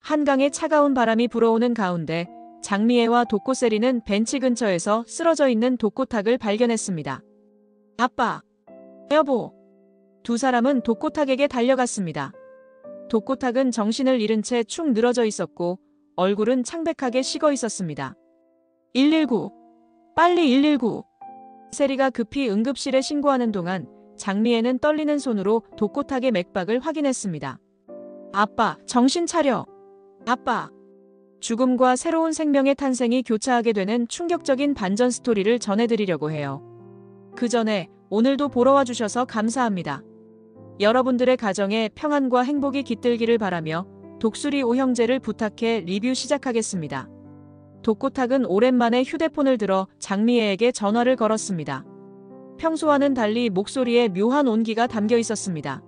한강에 차가운 바람이 불어오는 가운데 장미애와 도코세리는 벤치 근처에서 쓰러져 있는 도코탁을 발견했습니다. 아빠, 여보. 두 사람은 도코탁에게 달려갔습니다. 도코탁은 정신을 잃은 채 축 늘어져 있었고 얼굴은 창백하게 식어 있었습니다. 119. 빨리 119. 세리가 급히 응급실에 신고하는 동안 장미애는 떨리는 손으로 도코탁의 맥박을 확인했습니다. 아빠, 정신 차려. 아빠. 죽음과 새로운 생명의 탄생이 교차하게 되는 충격적인 반전 스토리를 전해드리려고 해요. 그 전에 오늘도 보러 와주셔서 감사합니다. 여러분들의 가정에 평안과 행복이 깃들기를 바라며 독수리 오형제를 부탁해 리뷰 시작하겠습니다. 도코탁은 오랜만에 휴대폰을 들어 장미애에게 전화를 걸었습니다. 평소와는 달리 목소리에 묘한 온기가 담겨 있었습니다.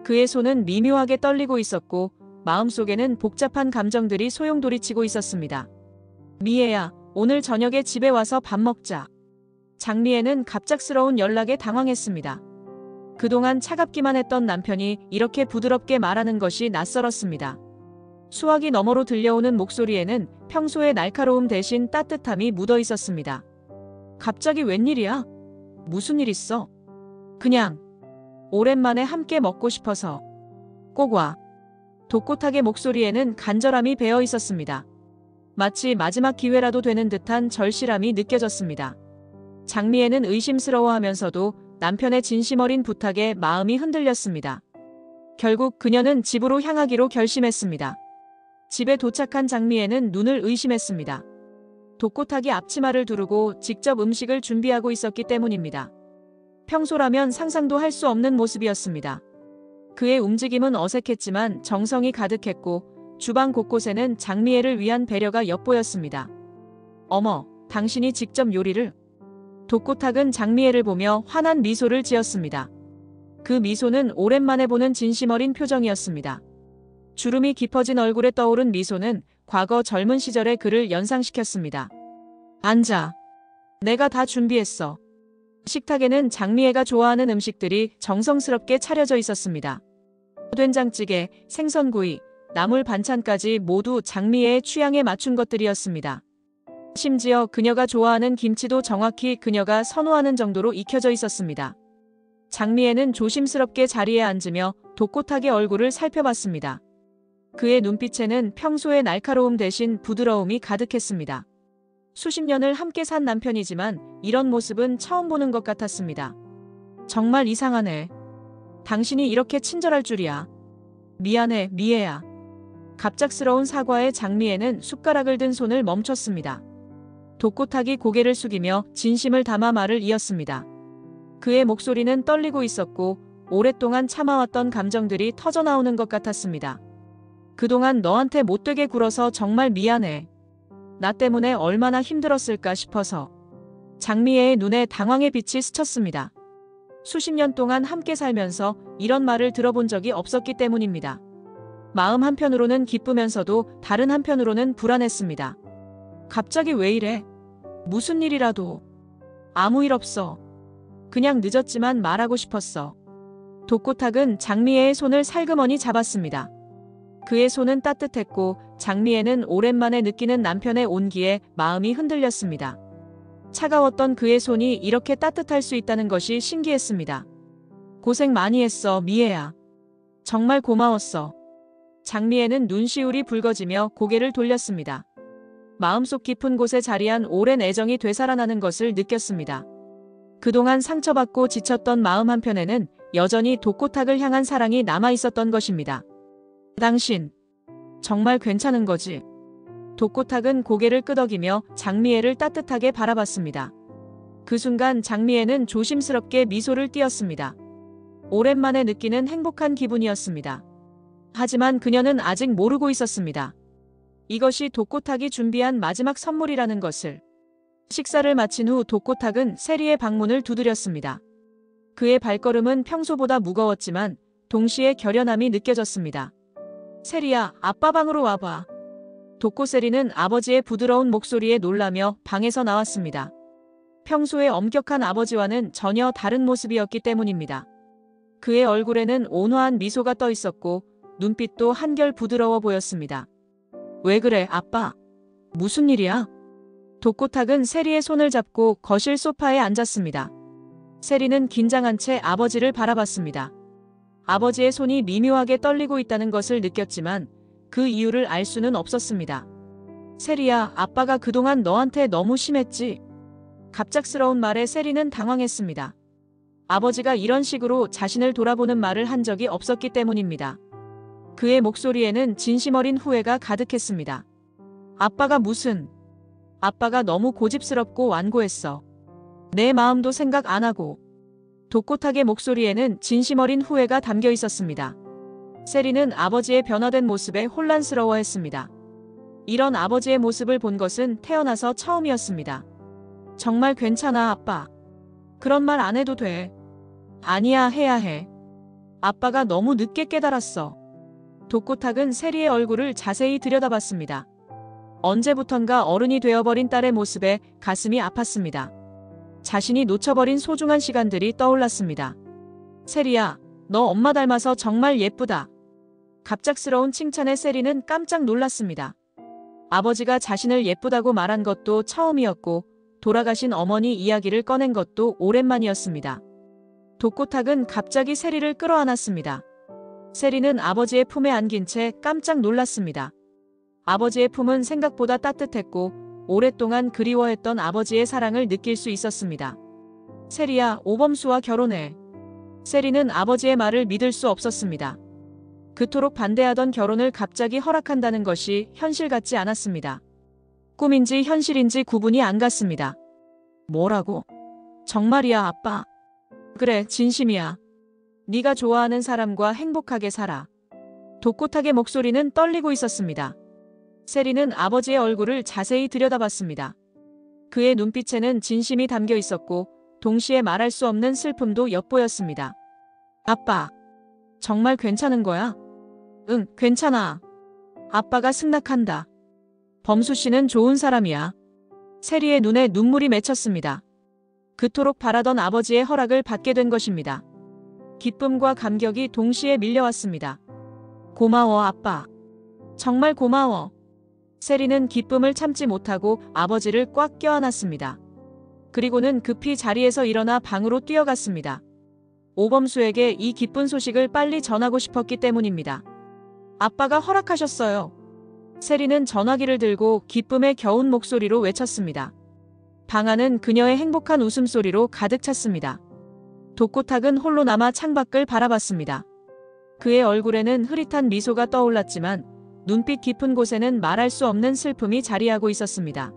그의 손은 미묘하게 떨리고 있었고 마음속에는 복잡한 감정들이 소용돌이치고 있었습니다. 미애야, 오늘 저녁에 집에 와서 밥 먹자. 장미애는 갑작스러운 연락에 당황했습니다. 그동안 차갑기만 했던 남편이 이렇게 부드럽게 말하는 것이 낯설었습니다. 수화기 너머로 들려오는 목소리에는 평소의 날카로움 대신 따뜻함이 묻어 있었습니다. 갑자기 웬일이야? 무슨 일 있어? 그냥 오랜만에 함께 먹고 싶어서. 꼭 와. 도코탁의 목소리에는 간절함이 배어 있었습니다. 마치 마지막 기회라도 되는 듯한 절실함이 느껴졌습니다. 장미애는 의심스러워하면서도 남편의 진심 어린 부탁에 마음이 흔들렸습니다. 결국 그녀는 집으로 향하기로 결심했습니다. 집에 도착한 장미애는 눈을 의심했습니다. 도코탁이 앞치마를 두르고 직접 음식을 준비하고 있었기 때문입니다. 평소라면 상상도 할 수 없는 모습이었습니다. 그의 움직임은 어색했지만 정성이 가득했고 주방 곳곳에는 장미애를 위한 배려가 엿보였습니다. 어머, 당신이 직접 요리를? 도코탁은 장미애를 보며 환한 미소를 지었습니다. 그 미소는 오랜만에 보는 진심 어린 표정이었습니다. 주름이 깊어진 얼굴에 떠오른 미소는 과거 젊은 시절의 그를 연상시켰습니다. 앉아. 내가 다 준비했어. 식탁에는 장미애가 좋아하는 음식들이 정성스럽게 차려져 있었습니다. 된장찌개, 생선구이, 나물 반찬까지 모두 장미애의 취향에 맞춘 것들이었습니다. 심지어 그녀가 좋아하는 김치도 정확히 그녀가 선호하는 정도로 익혀져 있었습니다. 장미애는 조심스럽게 자리에 앉으며 도코탁의 얼굴을 살펴봤습니다. 그의 눈빛에는 평소의 날카로움 대신 부드러움이 가득했습니다. 수십 년을 함께 산 남편이지만 이런 모습은 처음 보는 것 같았습니다. 정말 이상하네. 당신이 이렇게 친절할 줄이야. 미안해, 미애야. 갑작스러운 사과에 장미애는 숟가락을 든 손을 멈췄습니다. 도코탁이 고개를 숙이며 진심을 담아 말을 이었습니다. 그의 목소리는 떨리고 있었고 오랫동안 참아왔던 감정들이 터져나오는 것 같았습니다. 그동안 너한테 못되게 굴어서 정말 미안해. 나 때문에 얼마나 힘들었을까 싶어서. 장미애의 눈에 당황의 빛이 스쳤습니다. 수십 년 동안 함께 살면서 이런 말을 들어본 적이 없었기 때문입니다. 마음 한편으로는 기쁘면서도 다른 한편으로는 불안했습니다. 갑자기 왜 이래? 무슨 일이라도. 아무 일 없어. 그냥 늦었지만 말하고 싶었어. 도코탁은 장미애의 손을 살그머니 잡았습니다. 그의 손은 따뜻했고 장미애는 오랜만에 느끼는 남편의 온기에 마음이 흔들렸습니다. 차가웠던 그의 손이 이렇게 따뜻할 수 있다는 것이 신기했습니다. 고생 많이 했어, 미애야. 정말 고마웠어. 장미애는 눈시울이 붉어지며 고개를 돌렸습니다. 마음속 깊은 곳에 자리한 오랜 애정이 되살아나는 것을 느꼈습니다. 그동안 상처받고 지쳤던 마음 한편에는 여전히 도코탁을 향한 사랑이 남아있었던 것입니다. 당신, 정말 괜찮은 거지? 도코탁은 고개를 끄덕이며 장미애를 따뜻하게 바라봤습니다. 그 순간 장미애는 조심스럽게 미소를 띄었습니다. 오랜만에 느끼는 행복한 기분이었습니다. 하지만 그녀는 아직 모르고 있었습니다. 이것이 도코탁이 준비한 마지막 선물이라는 것을. 식사를 마친 후 도코탁은 세리의 방문을 두드렸습니다. 그의 발걸음은 평소보다 무거웠지만 동시에 결연함이 느껴졌습니다. 세리야, 아빠 방으로 와봐. 도코세리는 아버지의 부드러운 목소리에 놀라며 방에서 나왔습니다. 평소의 엄격한 아버지와는 전혀 다른 모습이었기 때문입니다. 그의 얼굴에는 온화한 미소가 떠 있었고 눈빛도 한결 부드러워 보였습니다. 왜 그래, 아빠? 무슨 일이야? 독고탁은 세리의 손을 잡고 거실 소파에 앉았습니다. 세리는 긴장한 채 아버지를 바라봤습니다. 아버지의 손이 미묘하게 떨리고 있다는 것을 느꼈지만 그 이유를 알 수는 없었습니다. 세리야, 아빠가 그동안 너한테 너무 심했지? 갑작스러운 말에 세리는 당황했습니다. 아버지가 이런 식으로 자신을 돌아보는 말을 한 적이 없었기 때문입니다. 그의 목소리에는 진심 어린 후회가 가득했습니다. 아빠가 무슨... 아빠가 너무 고집스럽고 완고했어. 내 마음도 생각 안 하고. 독고탁의 목소리에는 진심 어린 후회가 담겨 있었습니다. 세리는 아버지의 변화된 모습에 혼란스러워했습니다. 이런 아버지의 모습을 본 것은 태어나서 처음이었습니다. 정말 괜찮아, 아빠. 그런 말 안 해도 돼. 아니야, 해야 해. 아빠가 너무 늦게 깨달았어. 독고탁은 세리의 얼굴을 자세히 들여다봤습니다. 언제부턴가 어른이 되어버린 딸의 모습에 가슴이 아팠습니다. 자신이 놓쳐버린 소중한 시간들이 떠올랐습니다. 세리야, 너 엄마 닮아서 정말 예쁘다. 갑작스러운 칭찬에 세리는 깜짝 놀랐습니다. 아버지가 자신을 예쁘다고 말한 것도 처음이었고 돌아가신 어머니 이야기를 꺼낸 것도 오랜만이었습니다. 독고탁은 갑자기 세리를 끌어안았습니다. 세리는 아버지의 품에 안긴 채 깜짝 놀랐습니다. 아버지의 품은 생각보다 따뜻했고 오랫동안 그리워했던 아버지의 사랑을 느낄 수 있었습니다. 세리야, 오범수와 결혼해. 세리는 아버지의 말을 믿을 수 없었습니다. 그토록 반대하던 결혼을 갑자기 허락한다는 것이 현실 같지 않았습니다. 꿈인지 현실인지 구분이 안 갔습니다. 뭐라고? 정말이야, 아빠? 그래, 진심이야. 네가 좋아하는 사람과 행복하게 살아. 독고탁의 목소리는 떨리고 있었습니다. 세리는 아버지의 얼굴을 자세히 들여다봤습니다. 그의 눈빛에는 진심이 담겨 있었고 동시에 말할 수 없는 슬픔도 엿보였습니다. 아빠, 정말 괜찮은 거야? 응, 괜찮아. 아빠가 승낙한다. 범수 씨는 좋은 사람이야. 세리의 눈에 눈물이 맺혔습니다. 그토록 바라던 아버지의 허락을 받게 된 것입니다. 기쁨과 감격이 동시에 밀려왔습니다. 고마워, 아빠. 정말 고마워. 세리는 기쁨을 참지 못하고 아버지를 꽉 껴안았습니다. 그리고는 급히 자리에서 일어나 방으로 뛰어갔습니다. 오범수에게 이 기쁜 소식을 빨리 전하고 싶었기 때문입니다. 아빠가 허락하셨어요. 세리는 전화기를 들고 기쁨에 겨운 목소리로 외쳤습니다. 방 안은 그녀의 행복한 웃음소리로 가득 찼습니다. 독고탁은 홀로 남아 창밖을 바라봤습니다. 그의 얼굴에는 흐릿한 미소가 떠올랐지만 눈빛 깊은 곳에는 말할 수 없는 슬픔이 자리하고 있었습니다.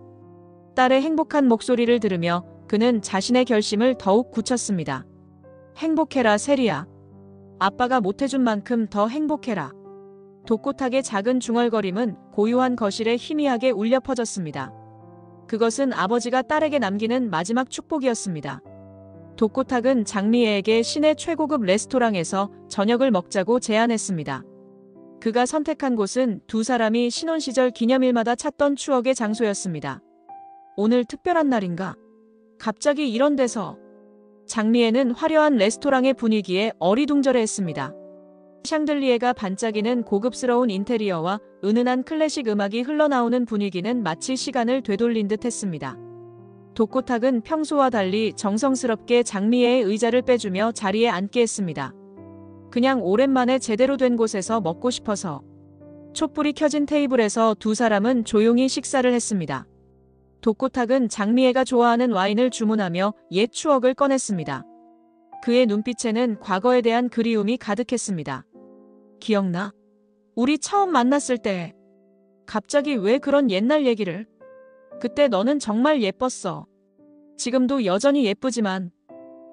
딸의 행복한 목소리를 들으며 그는 자신의 결심을 더욱 굳혔습니다. 행복해라, 세리야. 아빠가 못해준 만큼 더 행복해라. 독고탁의 작은 중얼거림은 고요한 거실에 희미하게 울려 퍼졌습니다. 그것은 아버지가 딸에게 남기는 마지막 축복이었습니다. 독고탁은 장미애에게 시내 최고급 레스토랑에서 저녁을 먹자고 제안했습니다. 그가 선택한 곳은 두 사람이 신혼시절 기념일마다 찾던 추억의 장소였습니다. 오늘 특별한 날인가? 갑자기 이런 데서. 장미애는 화려한 레스토랑의 분위기에 어리둥절해했습니다. 샹들리에가 반짝이는 고급스러운 인테리어와 은은한 클래식 음악이 흘러나오는 분위기는 마치 시간을 되돌린 듯 했습니다. 독고탁은 평소와 달리 정성스럽게 장미애의 의자를 빼주며 자리에 앉게 했습니다. 그냥 오랜만에 제대로 된 곳에서 먹고 싶어서. 촛불이 켜진 테이블에서 두 사람은 조용히 식사를 했습니다. 독고탁은 장미애가 좋아하는 와인을 주문하며 옛 추억을 꺼냈습니다. 그의 눈빛에는 과거에 대한 그리움이 가득했습니다. 기억나? 우리 처음 만났을 때. 갑자기 왜 그런 옛날 얘기를? 그때 너는 정말 예뻤어. 지금도 여전히 예쁘지만.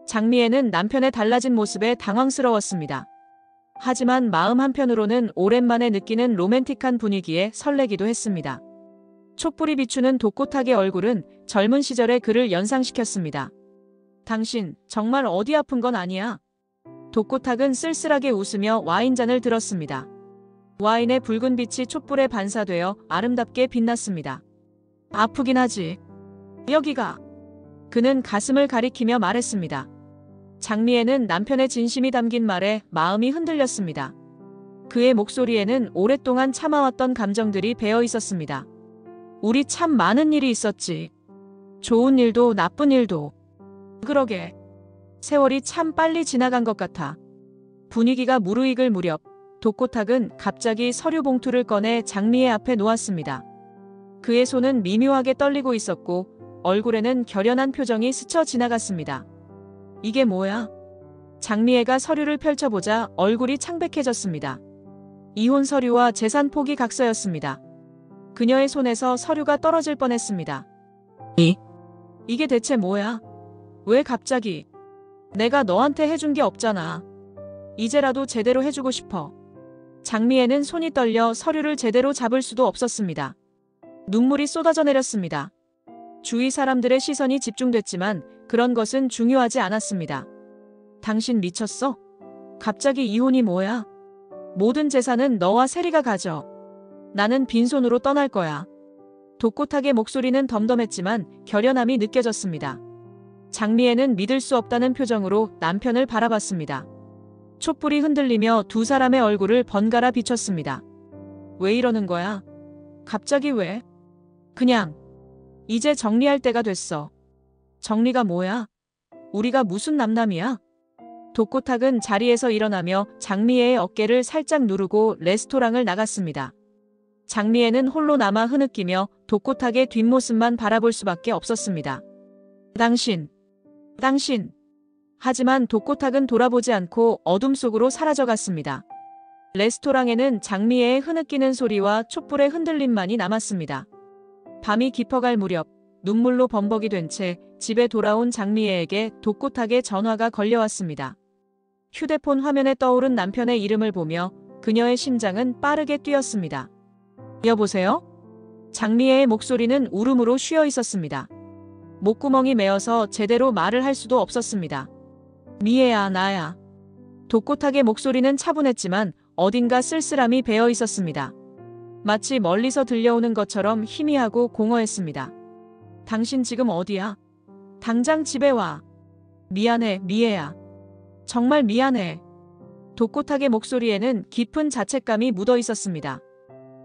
장미애는 남편의 달라진 모습에 당황스러웠습니다. 하지만 마음 한편으로는 오랜만에 느끼는 로맨틱한 분위기에 설레기도 했습니다. 촛불이 비추는 독고탁의 얼굴은 젊은 시절의 그를 연상시켰습니다. 당신 정말 어디 아픈 건 아니야? 독고탁은 쓸쓸하게 웃으며 와인잔을 들었습니다. 와인의 붉은 빛이 촛불에 반사되어 아름답게 빛났습니다. 아프긴 하지. 여기가. 그는 가슴을 가리키며 말했습니다. 장미애는 남편의 진심이 담긴 말에 마음이 흔들렸습니다. 그의 목소리에는 오랫동안 참아왔던 감정들이 배어 있었습니다. 우리 참 많은 일이 있었지. 좋은 일도 나쁜 일도. 그러게. 세월이 참 빨리 지나간 것 같아. 분위기가 무르익을 무렵 독고탁은 갑자기 서류 봉투를 꺼내 장미애 앞에 놓았습니다. 그의 손은 미묘하게 떨리고 있었고 얼굴에는 결연한 표정이 스쳐 지나갔습니다. 이게 뭐야? 장미애가 서류를 펼쳐보자 얼굴이 창백해졌습니다. 이혼 서류와 재산 포기 각서였습니다. 그녀의 손에서 서류가 떨어질 뻔했습니다. 이게 대체 뭐야? 왜 갑자기? 내가 너한테 해준 게 없잖아. 이제라도 제대로 해주고 싶어. 장미애는 손이 떨려 서류를 제대로 잡을 수도 없었습니다. 눈물이 쏟아져 내렸습니다. 주위 사람들의 시선이 집중됐지만 그런 것은 중요하지 않았습니다. 당신 미쳤어? 갑자기 이혼이 뭐야? 모든 재산은 너와 세리가 가져. 나는 빈손으로 떠날 거야. 독고탁의 목소리는 덤덤했지만 결연함이 느껴졌습니다. 장미애는 믿을 수 없다는 표정으로 남편을 바라봤습니다. 촛불이 흔들리며 두 사람의 얼굴을 번갈아 비췄습니다. 왜 이러는 거야? 갑자기 왜? 그냥 이제 정리할 때가 됐어. 정리가 뭐야? 우리가 무슨 남남이야? 독고탁은 자리에서 일어나며 장미애의 어깨를 살짝 누르고 레스토랑을 나갔습니다. 장미애는 홀로 남아 흐느끼며 독고탁의 뒷모습만 바라볼 수밖에 없었습니다. 당신. 하지만 독고탁은 돌아보지 않고 어둠 속으로 사라져갔습니다. 레스토랑에는 장미애의 흐느끼는 소리와 촛불의 흔들림만이 남았습니다. 밤이 깊어갈 무렵 눈물로 범벅이 된 채 집에 돌아온 장미애에게 독고탁의 전화가 걸려왔습니다. 휴대폰 화면에 떠오른 남편의 이름을 보며 그녀의 심장은 빠르게 뛰었습니다. 여보세요? 장미애의 목소리는 울음으로 쉬어 있었습니다. 목구멍이 메어서 제대로 말을 할 수도 없었습니다. 미애야, 나야. 독고탁의 목소리는 차분했지만 어딘가 쓸쓸함이 배어 있었습니다. 마치 멀리서 들려오는 것처럼 희미하고 공허했습니다. 당신 지금 어디야? 당장 집에 와. 미안해, 미애야. 정말 미안해. 독고탁의 목소리에는 깊은 자책감이 묻어 있었습니다.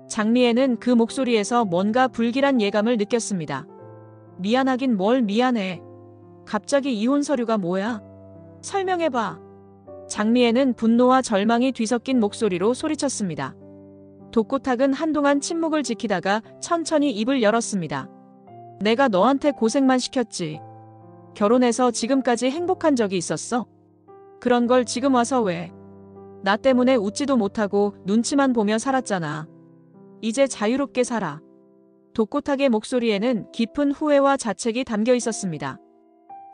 장미애는 그 목소리에서 뭔가 불길한 예감을 느꼈습니다. 미안하긴 뭘 미안해. 갑자기 이혼 서류가 뭐야? 설명해봐. 장미애는 분노와 절망이 뒤섞인 목소리로 소리쳤습니다. 독고탁은 한동안 침묵을 지키다가 천천히 입을 열었습니다. 내가 너한테 고생만 시켰지. 결혼해서 지금까지 행복한 적이 있었어? 그런 걸 지금 와서 왜? 나 때문에 웃지도 못하고 눈치만 보며 살았잖아. 이제 자유롭게 살아. 독고탁의 목소리에는 깊은 후회와 자책이 담겨 있었습니다.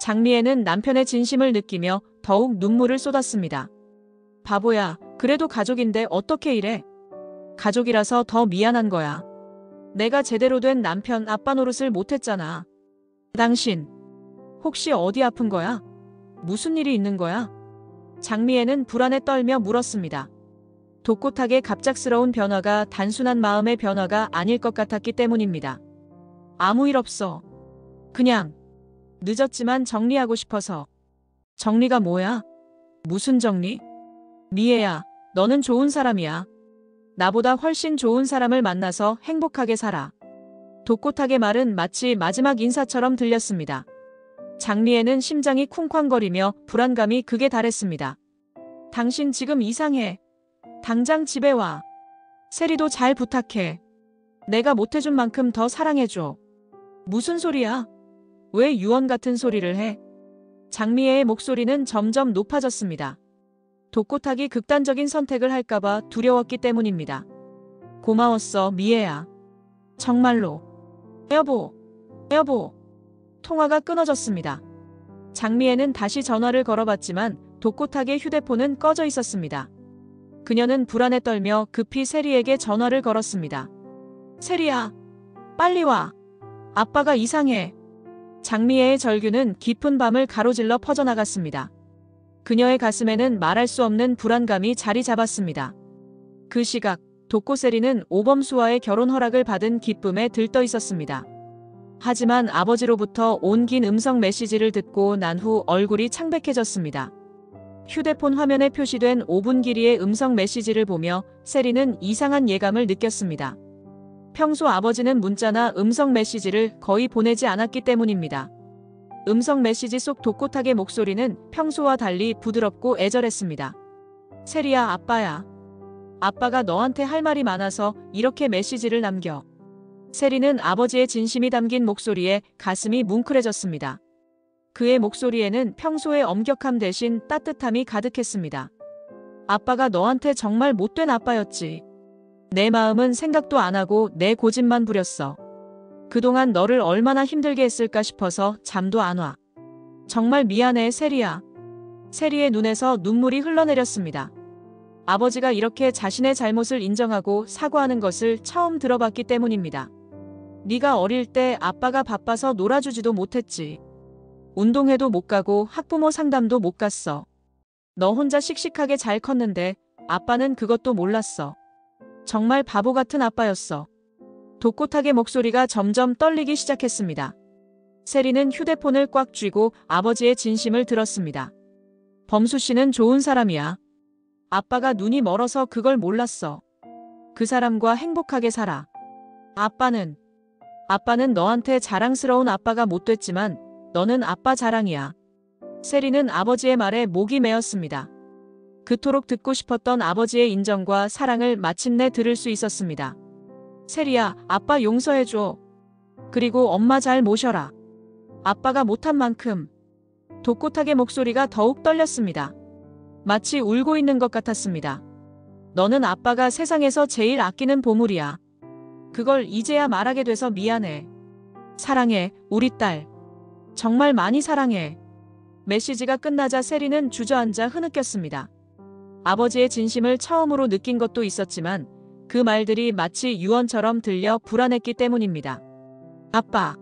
장미애는 남편의 진심을 느끼며 더욱 눈물을 쏟았습니다. 바보야, 그래도 가족인데 어떻게 이래? 가족이라서 더 미안한 거야. 내가 제대로 된 남편 아빠 노릇을 못했잖아. 당신, 혹시 어디 아픈 거야? 무슨 일이 있는 거야? 장미애는 불안에 떨며 물었습니다. 독고탁의 갑작스러운 변화가 단순한 마음의 변화가 아닐 것 같았기 때문입니다. 아무 일 없어. 그냥 늦었지만 정리하고 싶어서. 정리가 뭐야? 무슨 정리? 미애야, 너는 좋은 사람이야. 나보다 훨씬 좋은 사람을 만나서 행복하게 살아. 독고탁의 말은 마치 마지막 인사처럼 들렸습니다. 장미애는 심장이 쿵쾅거리며 불안감이 극에 달했습니다. 당신 지금 이상해. 당장 집에 와. 세리도 잘 부탁해. 내가 못해준 만큼 더 사랑해줘. 무슨 소리야? 왜 유언 같은 소리를 해? 장미애의 목소리는 점점 높아졌습니다. 독고탁이 극단적인 선택을 할까봐 두려웠기 때문입니다. 고마웠어, 미애야. 정말로. 여보. 통화가 끊어졌습니다. 장미애는 다시 전화를 걸어봤지만 독고탁의 휴대폰은 꺼져 있었습니다. 그녀는 불안에 떨며 급히 세리에게 전화를 걸었습니다. 세리야, 빨리 와. 아빠가 이상해. 장미애의 절규는 깊은 밤을 가로질러 퍼져나갔습니다. 그녀의 가슴에는 말할 수 없는 불안감이 자리 잡았습니다. 그 시각 독고세리는 오범수와의 결혼 허락을 받은 기쁨에 들떠 있었습니다. 하지만 아버지로부터 온 긴 음성 메시지를 듣고 난 후 얼굴이 창백해졌습니다. 휴대폰 화면에 표시된 5분 길이의 음성 메시지를 보며 세리는 이상한 예감을 느꼈습니다. 평소 아버지는 문자나 음성 메시지를 거의 보내지 않았기 때문입니다. 음성 메시지 속 독고탁의 목소리는 평소와 달리 부드럽고 애절했습니다. 세리야, 아빠야. 아빠가 너한테 할 말이 많아서 이렇게 메시지를 남겨. 세리는 아버지의 진심이 담긴 목소리에 가슴이 뭉클해졌습니다. 그의 목소리에는 평소의 엄격함 대신 따뜻함이 가득했습니다. 아빠가 너한테 정말 못된 아빠였지. 내 마음은 생각도 안 하고 내 고집만 부렸어. 그동안 너를 얼마나 힘들게 했을까 싶어서 잠도 안 와. 정말 미안해, 세리야. 세리의 눈에서 눈물이 흘러내렸습니다. 아버지가 이렇게 자신의 잘못을 인정하고 사과하는 것을 처음 들어봤기 때문입니다. 네가 어릴 때 아빠가 바빠서 놀아주지도 못했지. 운동회도 못 가고 학부모 상담도 못 갔어. 너 혼자 씩씩하게 잘 컸는데 아빠는 그것도 몰랐어. 정말 바보 같은 아빠였어. 독고탁의 목소리가 점점 떨리기 시작했습니다. 세리는 휴대폰을 꽉 쥐고 아버지의 진심을 들었습니다. 범수 씨는 좋은 사람이야. 아빠가 눈이 멀어서 그걸 몰랐어. 그 사람과 행복하게 살아. 아빠는 너한테 자랑스러운 아빠가 못 됐지만 너는 아빠 자랑이야. 세리는 아버지의 말에 목이 메었습니다. 그토록 듣고 싶었던 아버지의 인정과 사랑을 마침내 들을 수 있었습니다. 세리야, 아빠 용서해줘. 그리고 엄마 잘 모셔라. 아빠가 못한 만큼. 독고탁의 목소리가 더욱 떨렸습니다. 마치 울고 있는 것 같았습니다. 너는 아빠가 세상에서 제일 아끼는 보물이야. 그걸 이제야 말하게 돼서 미안해. 사랑해, 우리 딸. 정말 많이 사랑해. 메시지가 끝나자 세리는 주저앉아 흐느꼈습니다. 아버지의 진심을 처음으로 느낀 것도 있었지만 그 말들이 마치 유언처럼 들려 불안했기 때문입니다. 아빠.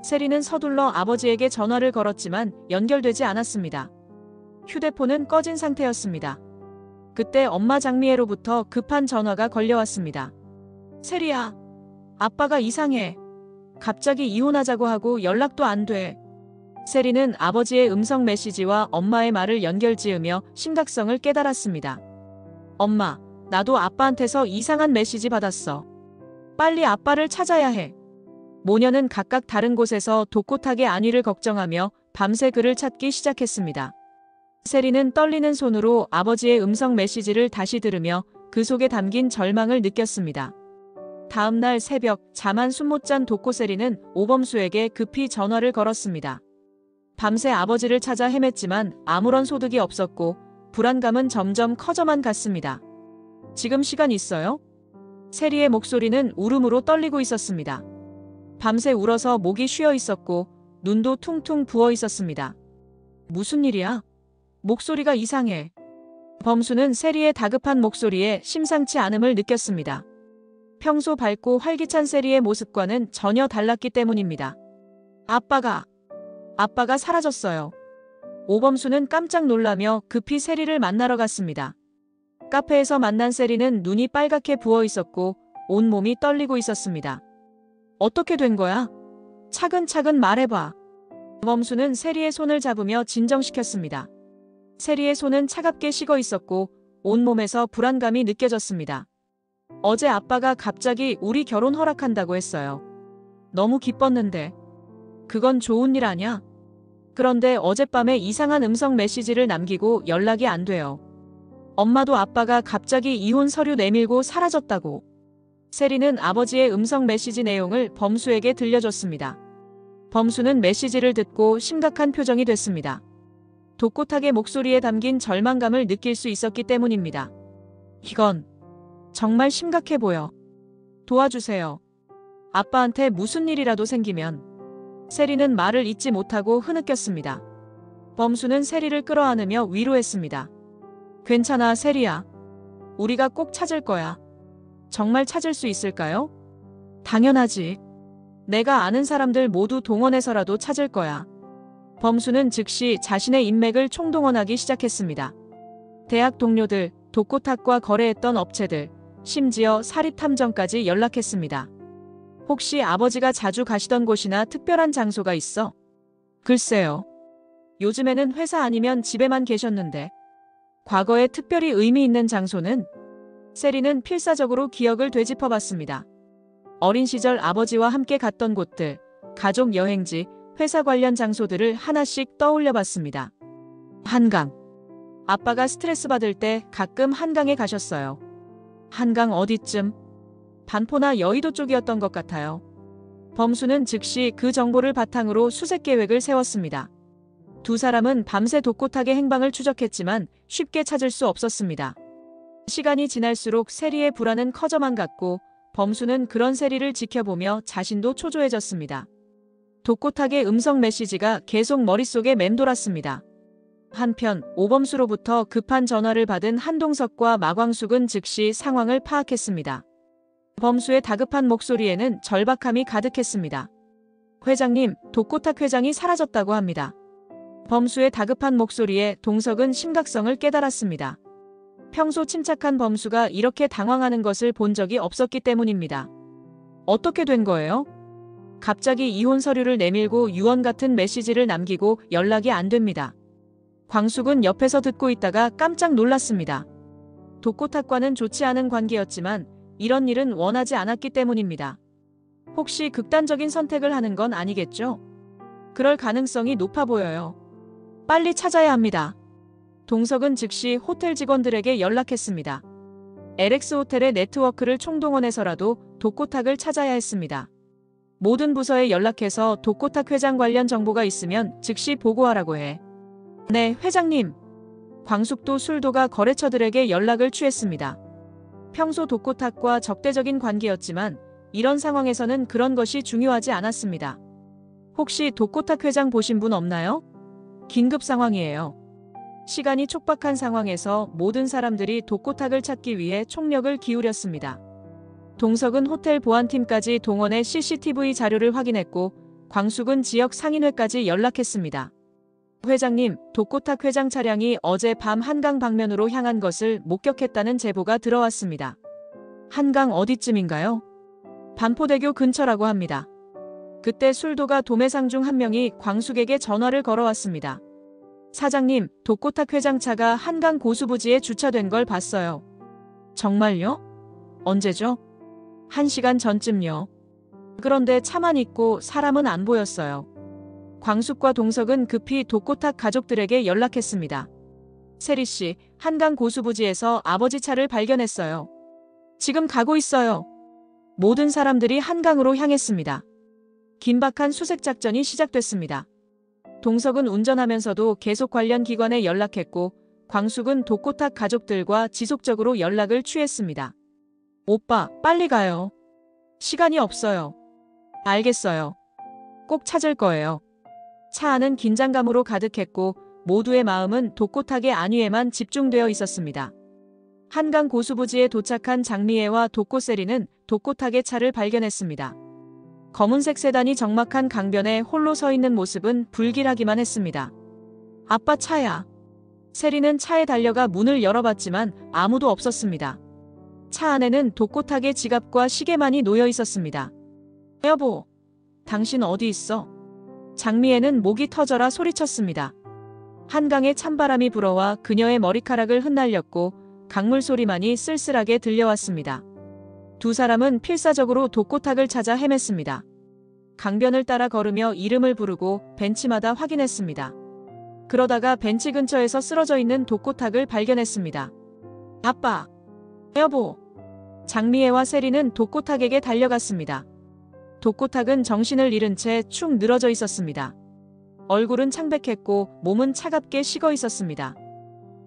세리는 서둘러 아버지에게 전화를 걸었지만 연결되지 않았습니다. 휴대폰은 꺼진 상태였습니다. 그때 엄마 장미애로부터 급한 전화가 걸려왔습니다. 세리야, 아빠가 이상해. 갑자기 이혼하자고 하고 연락도 안 돼. 세리는 아버지의 음성 메시지와 엄마의 말을 연결지으며 심각성을 깨달았습니다. 엄마, 나도 아빠한테서 이상한 메시지 받았어. 빨리 아빠를 찾아야 해. 모녀는 각각 다른 곳에서 독고탁의 안위를 걱정하며 밤새 그를 찾기 시작했습니다. 세리는 떨리는 손으로 아버지의 음성 메시지를 다시 들으며 그 속에 담긴 절망을 느꼈습니다. 다음 날 새벽 잠 한 숨 못 잔 독고세리는 오범수에게 급히 전화를 걸었습니다. 밤새 아버지를 찾아 헤맸지만 아무런 소득이 없었고 불안감은 점점 커져만 갔습니다. 지금 시간 있어요? 세리의 목소리는 울음으로 떨리고 있었습니다. 밤새 울어서 목이 쉬어 있었고 눈도 퉁퉁 부어 있었습니다. 무슨 일이야? 목소리가 이상해. 범수는 세리의 다급한 목소리에 심상치 않음을 느꼈습니다. 평소 밝고 활기찬 세리의 모습과는 전혀 달랐기 때문입니다. 아빠가 사라졌어요. 오범수는 깜짝 놀라며 급히 세리를 만나러 갔습니다. 카페에서 만난 세리는 눈이 빨갛게 부어 있었고 온몸이 떨리고 있었습니다. 어떻게 된 거야? 차근차근 말해봐. 오범수는 세리의 손을 잡으며 진정시켰습니다. 세리의 손은 차갑게 식어 있었고 온몸에서 불안감이 느껴졌습니다. 어제 아빠가 갑자기 우리 결혼 허락한다고 했어요. 너무 기뻤는데. 그건 좋은 일 아냐? 그런데 어젯밤에 이상한 음성 메시지를 남기고 연락이 안 돼요. 엄마도 아빠가 갑자기 이혼 서류 내밀고 사라졌다고. 세리는 아버지의 음성 메시지 내용을 범수에게 들려줬습니다. 범수는 메시지를 듣고 심각한 표정이 됐습니다. 독고탁의 목소리에 담긴 절망감을 느낄 수 있었기 때문입니다. 이건 정말 심각해 보여. 도와주세요. 아빠한테 무슨 일이라도 생기면. 세리는 말을 잇지 못하고 흐느꼈습니다. 범수는 세리를 끌어안으며 위로했습니다. 괜찮아, 세리야. 우리가 꼭 찾을 거야. 정말 찾을 수 있을까요? 당연하지. 내가 아는 사람들 모두 동원해서라도 찾을 거야. 범수는 즉시 자신의 인맥을 총동원하기 시작했습니다. 대학 동료들, 독고탁과 거래했던 업체들, 심지어 사립탐정까지 연락했습니다. 혹시 아버지가 자주 가시던 곳이나 특별한 장소가 있어? 글쎄요. 요즘에는 회사 아니면 집에만 계셨는데 과거에 특별히 의미 있는 장소는? 세리는 필사적으로 기억을 되짚어봤습니다. 어린 시절 아버지와 함께 갔던 곳들, 가족 여행지, 회사 관련 장소들을 하나씩 떠올려봤습니다. 한강. 아빠가 스트레스 받을 때 가끔 한강에 가셨어요. 한강 어디쯤? 반포나 여의도 쪽이었던 것 같아요. 범수는 즉시 그 정보를 바탕으로 수색 계획을 세웠습니다. 두 사람은 밤새 독고탁의 행방을 추적했지만 쉽게 찾을 수 없었습니다. 시간이 지날수록 세리의 불안은 커져만 갔고 범수는 그런 세리를 지켜보며 자신도 초조해졌습니다. 독고탁의 음성 메시지가 계속 머릿속에 맴돌았습니다. 한편 오범수로부터 급한 전화를 받은 한동석과 마광숙은 즉시 상황을 파악했습니다. 범수의 다급한 목소리에는 절박함이 가득했습니다. 회장님, 독고탁 회장이 사라졌다고 합니다. 범수의 다급한 목소리에 동석은 심각성을 깨달았습니다. 평소 침착한 범수가 이렇게 당황하는 것을 본 적이 없었기 때문입니다. 어떻게 된 거예요? 갑자기 이혼 서류를 내밀고 유언 같은 메시지를 남기고 연락이 안 됩니다. 광숙은 옆에서 듣고 있다가 깜짝 놀랐습니다. 독고탁과는 좋지 않은 관계였지만 이런 일은 원하지 않았기 때문입니다. 혹시 극단적인 선택을 하는 건 아니겠죠? 그럴 가능성이 높아 보여요. 빨리 찾아야 합니다. 동석은 즉시 호텔 직원들에게 연락했습니다. LX 호텔의 네트워크를 총동원해서라도 독고탁을 찾아야 했습니다. 모든 부서에 연락해서 독고탁 회장 관련 정보가 있으면 즉시 보고하라고 해. 네, 회장님. 광숙도 술도가 거래처들에게 연락을 취했습니다. 평소 독고탁과 적대적인 관계였지만 이런 상황에서는 그런 것이 중요하지 않았습니다. 혹시 독고탁 회장 보신 분 없나요? 긴급 상황이에요. 시간이 촉박한 상황에서 모든 사람들이 독고탁을 찾기 위해 총력을 기울였습니다. 동석은 호텔 보안팀까지 동원해 CCTV 자료를 확인했고 광숙은 지역 상인회까지 연락했습니다. 회장님, 독고탁 회장 차량이 어제 밤 한강 방면으로 향한 것을 목격했다는 제보가 들어왔습니다. 한강 어디쯤인가요? 반포대교 근처라고 합니다. 그때 술도가 도매상 중 한 명이 광숙에게 전화를 걸어왔습니다. 사장님, 독고탁 회장 차가 한강 고수부지에 주차된 걸 봤어요. 정말요? 언제죠? 1시간 전쯤요. 그런데 차만 있고 사람은 안 보였어요. 광숙과 동석은 급히 독고탁 가족들에게 연락했습니다. 세리씨, 한강 고수부지에서 아버지 차를 발견했어요. 지금 가고 있어요. 모든 사람들이 한강으로 향했습니다. 긴박한 수색 작전이 시작됐습니다. 동석은 운전하면서도 계속 관련 기관에 연락했고 광숙은 독고탁 가족들과 지속적으로 연락을 취했습니다. 오빠, 빨리 가요. 시간이 없어요. 알겠어요. 꼭 찾을 거예요. 차 안은 긴장감으로 가득했고 모두의 마음은 독고탁의 안위에만 집중되어 있었습니다. 한강 고수부지에 도착한 장미애와 독고세리는 독고탁의 차를 발견했습니다. 검은색 세단이 적막한 강변에 홀로 서 있는 모습은 불길하기만 했습니다. 아빠 차야. 세리는 차에 달려가 문을 열어봤지만 아무도 없었습니다. 차 안에는 독고탁의 지갑과 시계만이 놓여 있었습니다. 여보, 당신 어디 있어? 장미애는 목이 터져라 소리쳤습니다. 한강에 찬바람이 불어와 그녀의 머리카락을 흩날렸고 강물 소리만이 쓸쓸하게 들려왔습니다. 두 사람은 필사적으로 독고탁을 찾아 헤맸습니다. 강변을 따라 걸으며 이름을 부르고 벤치마다 확인했습니다. 그러다가 벤치 근처에서 쓰러져 있는 독고탁을 발견했습니다. 아빠, 여보. 장미애와 세리는 독고탁에게 달려갔습니다. 독고탁은 정신을 잃은 채 축 늘어져 있었습니다. 얼굴은 창백했고 몸은 차갑게 식어 있었습니다.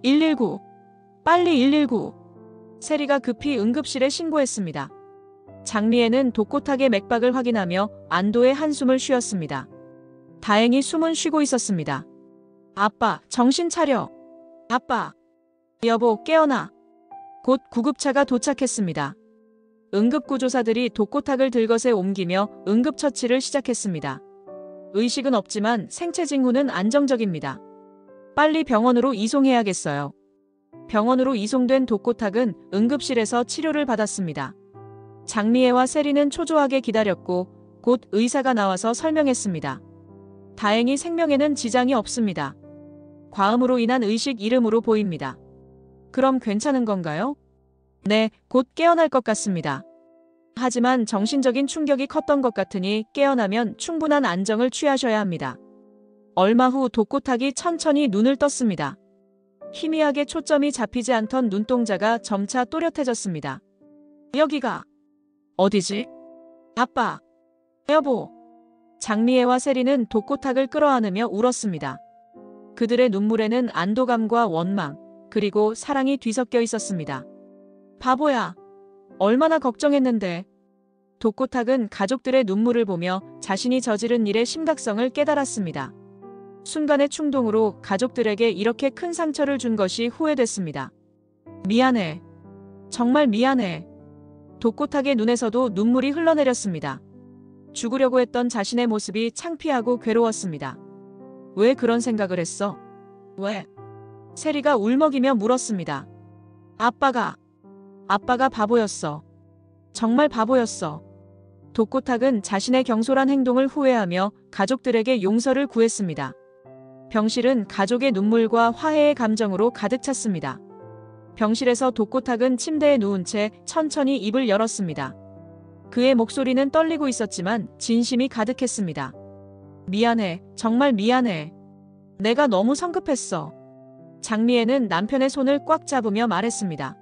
119. 빨리 119. 세리가 급히 응급실에 신고했습니다. 장미애는 독고탁의 맥박을 확인하며 안도의 한숨을 쉬었습니다. 다행히 숨은 쉬고 있었습니다. 아빠, 정신 차려. 아빠. 여보, 깨어나. 곧 구급차가 도착했습니다. 응급구조사들이 독고탁을 들것에 옮기며 응급처치를 시작했습니다. 의식은 없지만 생체 징후는 안정적입니다. 빨리 병원으로 이송해야겠어요. 병원으로 이송된 독고탁은 응급실에서 치료를 받았습니다. 장미애와 세리는 초조하게 기다렸고 곧 의사가 나와서 설명했습니다. 다행히 생명에는 지장이 없습니다. 과음으로 인한 의식 잃음으로 보입니다. 그럼 괜찮은 건가요? 네, 곧 깨어날 것 같습니다. 하지만 정신적인 충격이 컸던 것 같으니 깨어나면 충분한 안정을 취하셔야 합니다. 얼마 후 독고탁이 천천히 눈을 떴습니다. 희미하게 초점이 잡히지 않던 눈동자가 점차 또렷해졌습니다. 여기가 어디지? 아빠, 여보. 장미애와 세리는 독고탁을 끌어안으며 울었습니다. 그들의 눈물에는 안도감과 원망, 그리고 사랑이 뒤섞여 있었습니다. 바보야. 얼마나 걱정했는데. 독고탁은 가족들의 눈물을 보며 자신이 저지른 일의 심각성을 깨달았습니다. 순간의 충동으로 가족들에게 이렇게 큰 상처를 준 것이 후회됐습니다. 미안해. 정말 미안해. 독고탁의 눈에서도 눈물이 흘러내렸습니다. 죽으려고 했던 자신의 모습이 창피하고 괴로웠습니다. 왜 그런 생각을 했어? 왜? 세리가 울먹이며 물었습니다. 아빠가 바보였어. 정말 바보였어. 독고탁은 자신의 경솔한 행동을 후회하며 가족들에게 용서를 구했습니다. 병실은 가족의 눈물과 화해의 감정으로 가득 찼습니다. 병실에서 독고탁은 침대에 누운 채 천천히 입을 열었습니다. 그의 목소리는 떨리고 있었지만 진심이 가득했습니다. 미안해, 정말 미안해. 내가 너무 성급했어. 장미애는 남편의 손을 꽉 잡으며 말했습니다.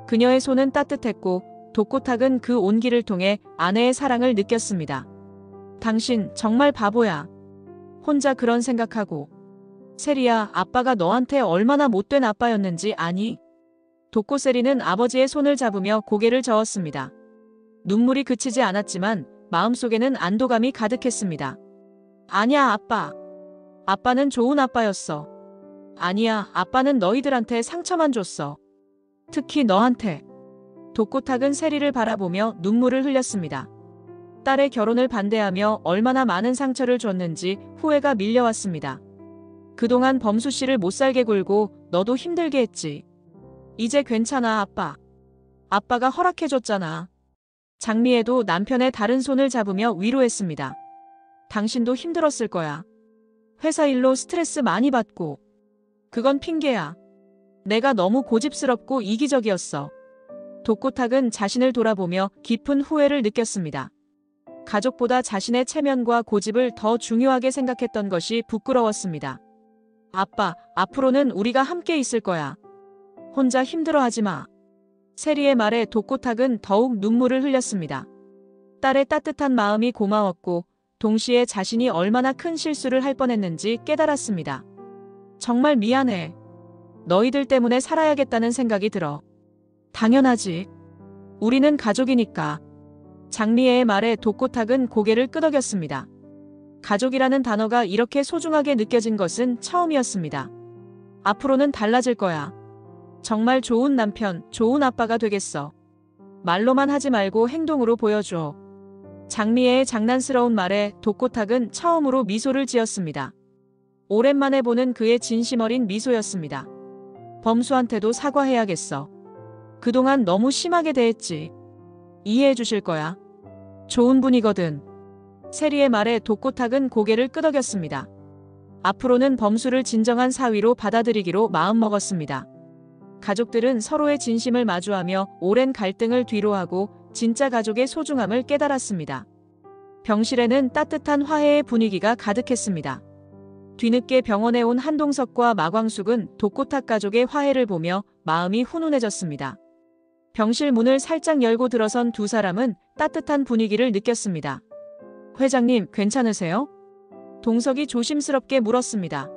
그녀의 손은 따뜻했고 독고탁은 그 온기를 통해 아내의 사랑을 느꼈습니다. 당신 정말 바보야. 혼자 그런 생각하고. 세리야, 아빠가 너한테 얼마나 못된 아빠였는지 아니? 독고세리는 아버지의 손을 잡으며 고개를 저었습니다. 눈물이 그치지 않았지만 마음속에는 안도감이 가득했습니다. 아니야, 아빠. 아빠는 좋은 아빠였어. 아니야, 아빠는 너희들한테 상처만 줬어. 특히 너한테. 독고탁은 세리를 바라보며 눈물을 흘렸습니다. 딸의 결혼을 반대하며 얼마나 많은 상처를 줬는지 후회가 밀려왔습니다. 그동안 범수 씨를 못살게 굴고 너도 힘들게 했지. 이제 괜찮아, 아빠. 아빠가 허락해줬잖아. 장미애도 남편의 다른 손을 잡으며 위로했습니다. 당신도 힘들었을 거야. 회사 일로 스트레스 많이 받고. 그건 핑계야. 내가 너무 고집스럽고 이기적이었어. 독고탁은 자신을 돌아보며 깊은 후회를 느꼈습니다. 가족보다 자신의 체면과 고집을 더 중요하게 생각했던 것이 부끄러웠습니다. 아빠, 앞으로는 우리가 함께 있을 거야. 혼자 힘들어하지 마. 세리의 말에 독고탁은 더욱 눈물을 흘렸습니다. 딸의 따뜻한 마음이 고마웠고 동시에 자신이 얼마나 큰 실수를 할 뻔했는지 깨달았습니다. 정말 미안해. 너희들 때문에 살아야겠다는 생각이 들어. 당연하지. 우리는 가족이니까. 장미애의 말에 독고탁은 고개를 끄덕였습니다. 가족이라는 단어가 이렇게 소중하게 느껴진 것은 처음이었습니다. 앞으로는 달라질 거야. 정말 좋은 남편, 좋은 아빠가 되겠어. 말로만 하지 말고 행동으로 보여줘. 장미애의 장난스러운 말에 독고탁은 처음으로 미소를 지었습니다. 오랜만에 보는 그의 진심 어린 미소였습니다. 범수한테도 사과해야겠어. 그동안 너무 심하게 대했지. 이해해 주실 거야. 좋은 분이거든. 세리의 말에 독고탁은 고개를 끄덕였습니다. 앞으로는 범수를 진정한 사위로 받아들이기로 마음먹었습니다. 가족들은 서로의 진심을 마주하며 오랜 갈등을 뒤로하고 진짜 가족의 소중함을 깨달았습니다. 병실에는 따뜻한 화해의 분위기가 가득했습니다. 뒤늦게 병원에 온 한동석과 마광숙은 독고탁 가족의 화해를 보며 마음이 훈훈해졌습니다. 병실 문을 살짝 열고 들어선 두 사람은 따뜻한 분위기를 느꼈습니다. 회장님, 괜찮으세요? 동석이 조심스럽게 물었습니다.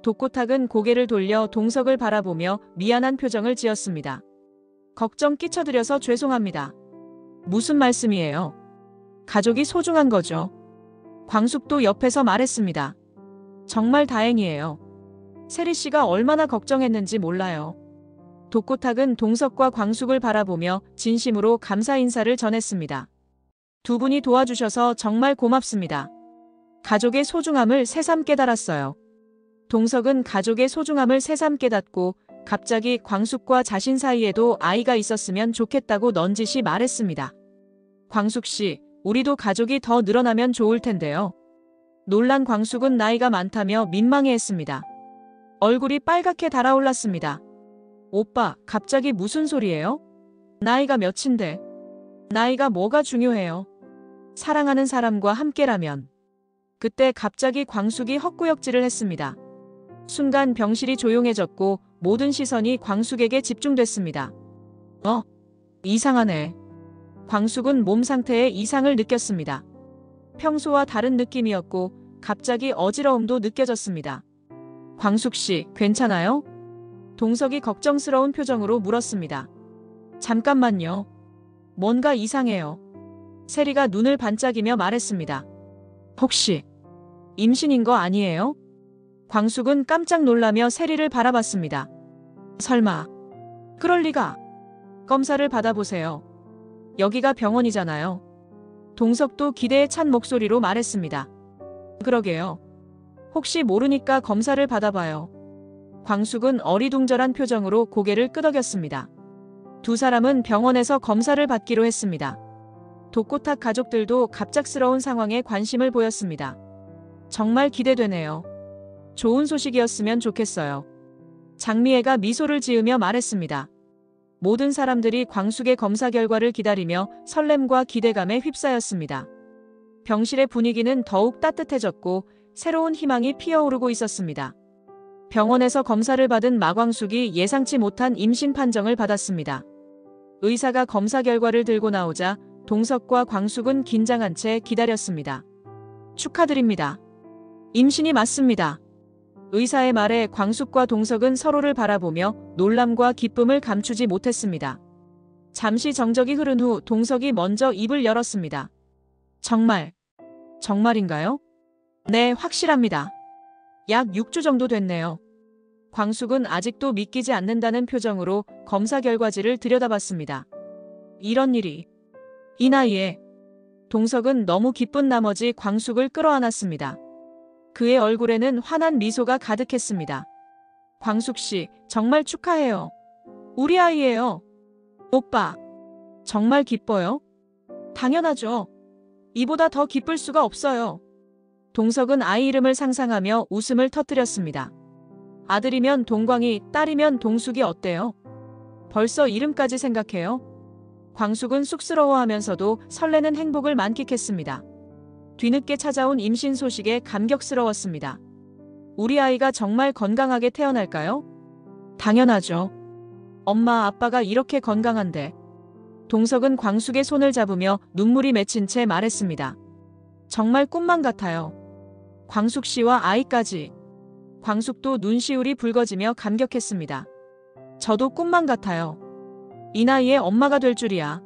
독고탁은 고개를 돌려 동석을 바라보며 미안한 표정을 지었습니다. 걱정 끼쳐드려서 죄송합니다. 무슨 말씀이에요? 가족이 소중한 거죠. 광숙도 옆에서 말했습니다. 정말 다행이에요. 세리 씨가 얼마나 걱정했는지 몰라요. 독고탁은 동석과 광숙을 바라보며 진심으로 감사 인사를 전했습니다. 두 분이 도와주셔서 정말 고맙습니다. 가족의 소중함을 새삼 깨달았어요. 동석은 가족의 소중함을 새삼 깨닫고 갑자기 광숙과 자신 사이에도 아이가 있었으면 좋겠다고 넌지시 말했습니다. 광숙 씨, 우리도 가족이 더 늘어나면 좋을 텐데요. 놀란 광숙은 나이가 많다며 민망해했습니다. 얼굴이 빨갛게 달아올랐습니다. 오빠, 갑자기 무슨 소리예요? 나이가 몇인데? 나이가 뭐가 중요해요? 사랑하는 사람과 함께라면. 그때 갑자기 광숙이 헛구역질을 했습니다. 순간 병실이 조용해졌고 모든 시선이 광숙에게 집중됐습니다. 이상하네. 광숙은 몸 상태에 이상을 느꼈습니다. 평소와 다른 느낌이었고 갑자기 어지러움도 느껴졌습니다. 광숙 씨, 괜찮아요? 동석이 걱정스러운 표정으로 물었습니다. 잠깐만요. 뭔가 이상해요. 세리가 눈을 반짝이며 말했습니다. 혹시 임신인 거 아니에요? 광숙은 깜짝 놀라며 세리를 바라봤습니다. 설마. 그럴 리가. 검사를 받아보세요. 여기가 병원이잖아요. 동석도 기대에 찬 목소리로 말했습니다. 그러게요. 혹시 모르니까 검사를 받아봐요. 광숙은 어리둥절한 표정으로 고개를 끄덕였습니다. 두 사람은 병원에서 검사를 받기로 했습니다. 독고탁 가족들도 갑작스러운 상황에 관심을 보였습니다. 정말 기대되네요. 좋은 소식이었으면 좋겠어요. 장미애가 미소를 지으며 말했습니다. 모든 사람들이 광숙의 검사 결과를 기다리며 설렘과 기대감에 휩싸였습니다. 병실의 분위기는 더욱 따뜻해졌고 새로운 희망이 피어오르고 있었습니다. 병원에서 검사를 받은 마광숙이 예상치 못한 임신 판정을 받았습니다. 의사가 검사 결과를 들고 나오자 동석과 광숙은 긴장한 채 기다렸습니다. 축하드립니다. 임신이 맞습니다. 의사의 말에 광숙과 동석은 서로를 바라보며 놀람과 기쁨을 감추지 못했습니다. 잠시 정적이 흐른 후 동석이 먼저 입을 열었습니다. 정말인가요? 네, 확실합니다. 약 6주 정도 됐네요. 광숙은 아직도 믿기지 않는다는 표정으로 검사 결과지를 들여다봤습니다. 이런 일이. 이 나이에. 동석은 너무 기쁜 나머지 광숙을 끌어안았습니다. 그의 얼굴에는 환한 미소가 가득했습니다. 광숙 씨, 정말 축하해요. 우리 아이예요. 오빠, 정말 기뻐요? 당연하죠. 이보다 더 기쁠 수가 없어요. 동석은 아이 이름을 상상하며 웃음을 터뜨렸습니다. 아들이면 동광이, 딸이면 동숙이 어때요? 벌써 이름까지 생각해요? 광숙은 쑥스러워하면서도 설레는 행복을 만끽했습니다. 뒤늦게 찾아온 임신 소식에 감격스러웠습니다. 우리 아이가 정말 건강하게 태어날까요? 당연하죠. 엄마, 아빠가 이렇게 건강한데. 동석은 광숙의 손을 잡으며 눈물이 맺힌 채 말했습니다. 정말 꿈만 같아요. 광숙 씨와 아이까지. 광숙도 눈시울이 붉어지며 감격했습니다. 저도 꿈만 같아요. 이 나이에 엄마가 될 줄이야.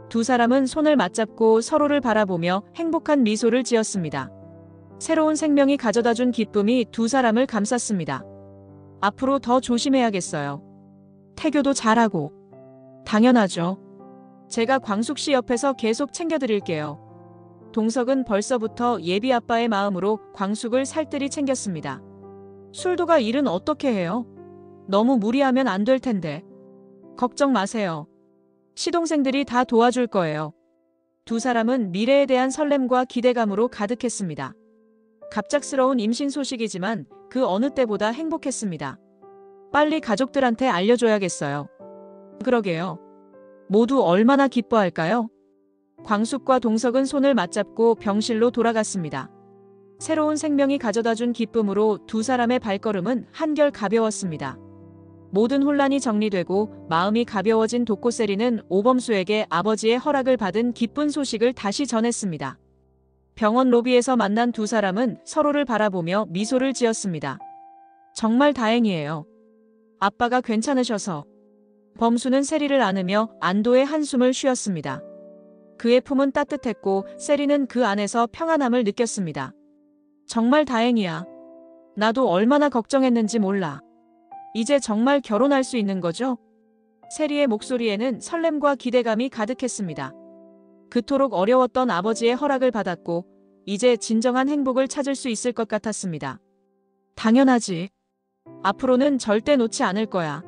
두 사람은 손을 맞잡고 서로를 바라보며 행복한 미소를 지었습니다. 새로운 생명이 가져다준 기쁨이 두 사람을 감쌌습니다. 앞으로 더 조심해야겠어요. 태교도 잘하고. 당연하죠. 제가 광숙 씨 옆에서 계속 챙겨드릴게요. 동석은 벌써부터 예비 아빠의 마음으로 광숙을 살뜰히 챙겼습니다. 술도가 일은 어떻게 해요? 너무 무리하면 안 될 텐데. 걱정 마세요. 시동생들이 다 도와줄 거예요. 두 사람은 미래에 대한 설렘과 기대감으로 가득했습니다. 갑작스러운 임신 소식이지만 그 어느 때보다 행복했습니다. 빨리 가족들한테 알려줘야겠어요. 그러게요. 모두 얼마나 기뻐할까요? 광숙과 동석은 손을 맞잡고 병실로 돌아갔습니다. 새로운 생명이 가져다준 기쁨으로 두 사람의 발걸음은 한결 가벼웠습니다. 모든 혼란이 정리되고 마음이 가벼워진 독고세리는 오범수에게 아버지의 허락을 받은 기쁜 소식을 다시 전했습니다. 병원 로비에서 만난 두 사람은 서로를 바라보며 미소를 지었습니다. 정말 다행이에요. 아빠가 괜찮으셔서. 범수는 세리를 안으며 안도의 한숨을 쉬었습니다. 그의 품은 따뜻했고 세리는 그 안에서 평안함을 느꼈습니다. 정말 다행이야. 나도 얼마나 걱정했는지 몰라. 이제 정말 결혼할 수 있는 거죠? 세리의 목소리에는 설렘과 기대감이 가득했습니다. 그토록 어려웠던 아버지의 허락을 받았고 이제 진정한 행복을 찾을 수 있을 것 같았습니다. 당연하지. 앞으로는 절대 놓지 않을 거야.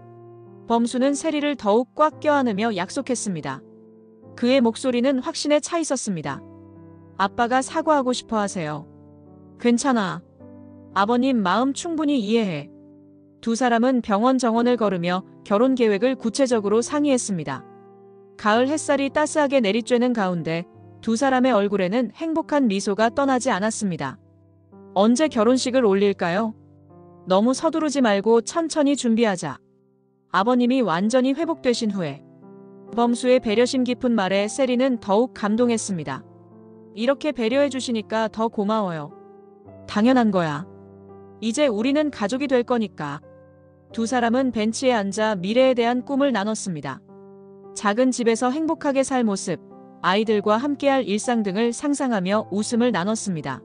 범수는 세리를 더욱 꽉 껴안으며 약속했습니다. 그의 목소리는 확신에 차 있었습니다. 아빠가 사과하고 싶어 하세요. 괜찮아. 아버님 마음 충분히 이해해. 두 사람은 병원 정원을 걸으며 결혼 계획을 구체적으로 상의했습니다. 가을 햇살이 따스하게 내리쬐는 가운데 두 사람의 얼굴에는 행복한 미소가 떠나지 않았습니다. 언제 결혼식을 올릴까요? 너무 서두르지 말고 천천히 준비하자. 아버님이 완전히 회복되신 후에. 범수의 배려심 깊은 말에 세리는 더욱 감동했습니다. 이렇게 배려해 주시니까 더 고마워요. 당연한 거야. 이제 우리는 가족이 될 거니까. 두 사람은 벤치에 앉아 미래에 대한 꿈을 나눴습니다. 작은 집에서 행복하게 살 모습, 아이들과 함께할 일상 등을 상상하며 웃음을 나눴습니다.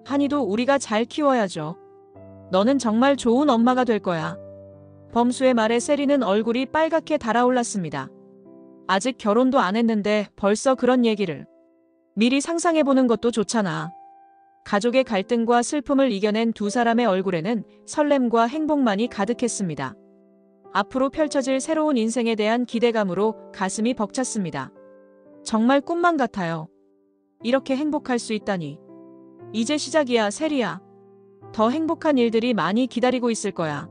한이도 우리가 잘 키워야죠. 너는 정말 좋은 엄마가 될 거야. 범수의 말에 세리는 얼굴이 빨갛게 달아올랐습니다. 아직 결혼도 안 했는데 벌써 그런 얘기를. 미리 상상해보는 것도 좋잖아. 가족의 갈등과 슬픔을 이겨낸 두 사람의 얼굴에는 설렘과 행복만이 가득했습니다. 앞으로 펼쳐질 새로운 인생에 대한 기대감으로 가슴이 벅찼습니다. 정말 꿈만 같아요. 이렇게 행복할 수 있다니. 이제 시작이야, 세리야. 더 행복한 일들이 많이 기다리고 있을 거야.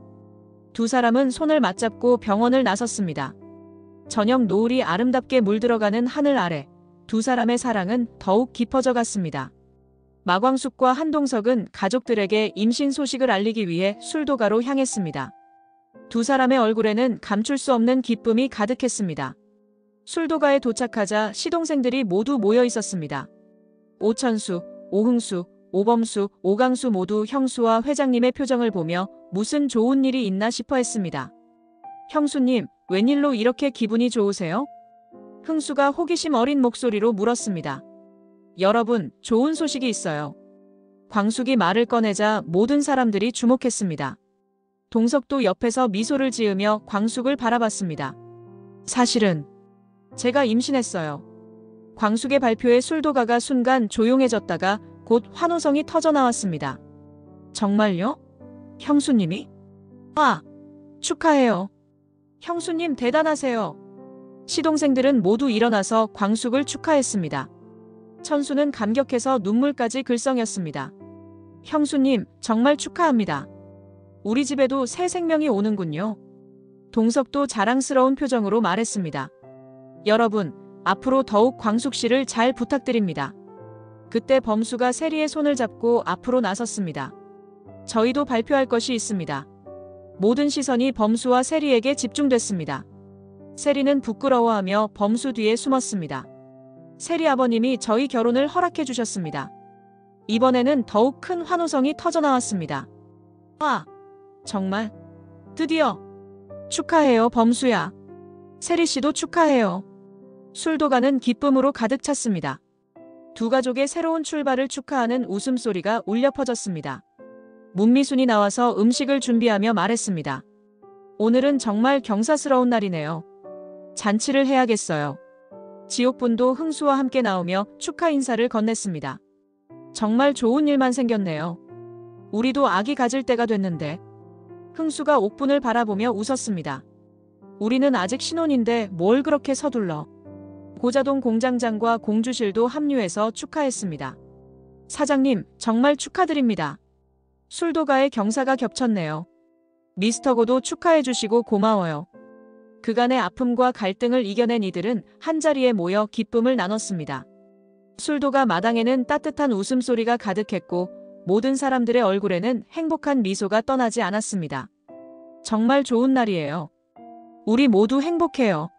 두 사람은 손을 맞잡고 병원을 나섰습니다. 저녁 노을이 아름답게 물들어가는 하늘 아래 두 사람의 사랑은 더욱 깊어져 갔습니다. 마광숙과 한동석은 가족들에게 임신 소식을 알리기 위해 술도가로 향했습니다. 두 사람의 얼굴에는 감출 수 없는 기쁨이 가득했습니다. 술도가에 도착하자 시동생들이 모두 모여 있었습니다. 오천수, 오흥수, 오범수, 오강수 모두 형수와 회장님의 표정을 보며 무슨 좋은 일이 있나 싶어 했습니다. 형수님, 웬일로 이렇게 기분이 좋으세요? 흥수가 호기심 어린 목소리로 물었습니다. 여러분, 좋은 소식이 있어요. 광숙이 말을 꺼내자 모든 사람들이 주목했습니다. 동석도 옆에서 미소를 지으며 광숙을 바라봤습니다. 사실은 제가 임신했어요. 광숙의 발표에 술도가가 순간 조용해졌다가 곧 환호성이 터져나왔습니다. 정말요? 형수님이? 아, 축하해요. 형수님 대단하세요. 시동생들은 모두 일어나서 광숙을 축하했습니다. 천수는 감격해서 눈물까지 글썽였습니다. 형수님, 정말 축하합니다. 우리 집에도 새 생명이 오는군요. 동석도 자랑스러운 표정으로 말했습니다. 여러분, 앞으로 더욱 광숙 씨를 잘 부탁드립니다. 그때 범수가 세리의 손을 잡고 앞으로 나섰습니다. 저희도 발표할 것이 있습니다. 모든 시선이 범수와 세리에게 집중됐습니다. 세리는 부끄러워하며 범수 뒤에 숨었습니다. 세리 아버님이 저희 결혼을 허락해 주셨습니다. 이번에는 더욱 큰 환호성이 터져나왔습니다. 아, 정말? 드디어! 축하해요, 범수야. 세리 씨도 축하해요. 술도가는 기쁨으로 가득 찼습니다. 두 가족의 새로운 출발을 축하하는 웃음소리가 울려 퍼졌습니다. 문미순이 나와서 음식을 준비하며 말했습니다. 오늘은 정말 경사스러운 날이네요. 잔치를 해야겠어요. 지옥분도 흥수와 함께 나오며 축하 인사를 건넸습니다. 정말 좋은 일만 생겼네요. 우리도 아기 가질 때가 됐는데. 흥수가 옥분을 바라보며 웃었습니다. 우리는 아직 신혼인데 뭘 그렇게 서둘러. 고자동 공장장과 공주실도 합류해서 축하했습니다. 사장님, 정말 축하드립니다. 술도가의 경사가 겹쳤네요. 미스터고도 축하해 주시고 고마워요. 그간의 아픔과 갈등을 이겨낸 이들은 한자리에 모여 기쁨을 나눴습니다. 술도가 마당에는 따뜻한 웃음소리가 가득했고 모든 사람들의 얼굴에는 행복한 미소가 떠나지 않았습니다. 정말 좋은 날이에요. 우리 모두 행복해요.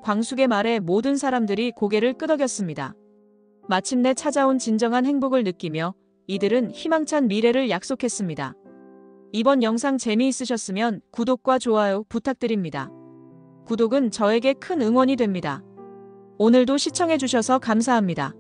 광숙의 말에 모든 사람들이 고개를 끄덕였습니다. 마침내 찾아온 진정한 행복을 느끼며 이들은 희망찬 미래를 약속했습니다. 이번 영상 재미있으셨으면 구독과 좋아요 부탁드립니다. 구독은 저에게 큰 응원이 됩니다. 오늘도 시청해주셔서 감사합니다.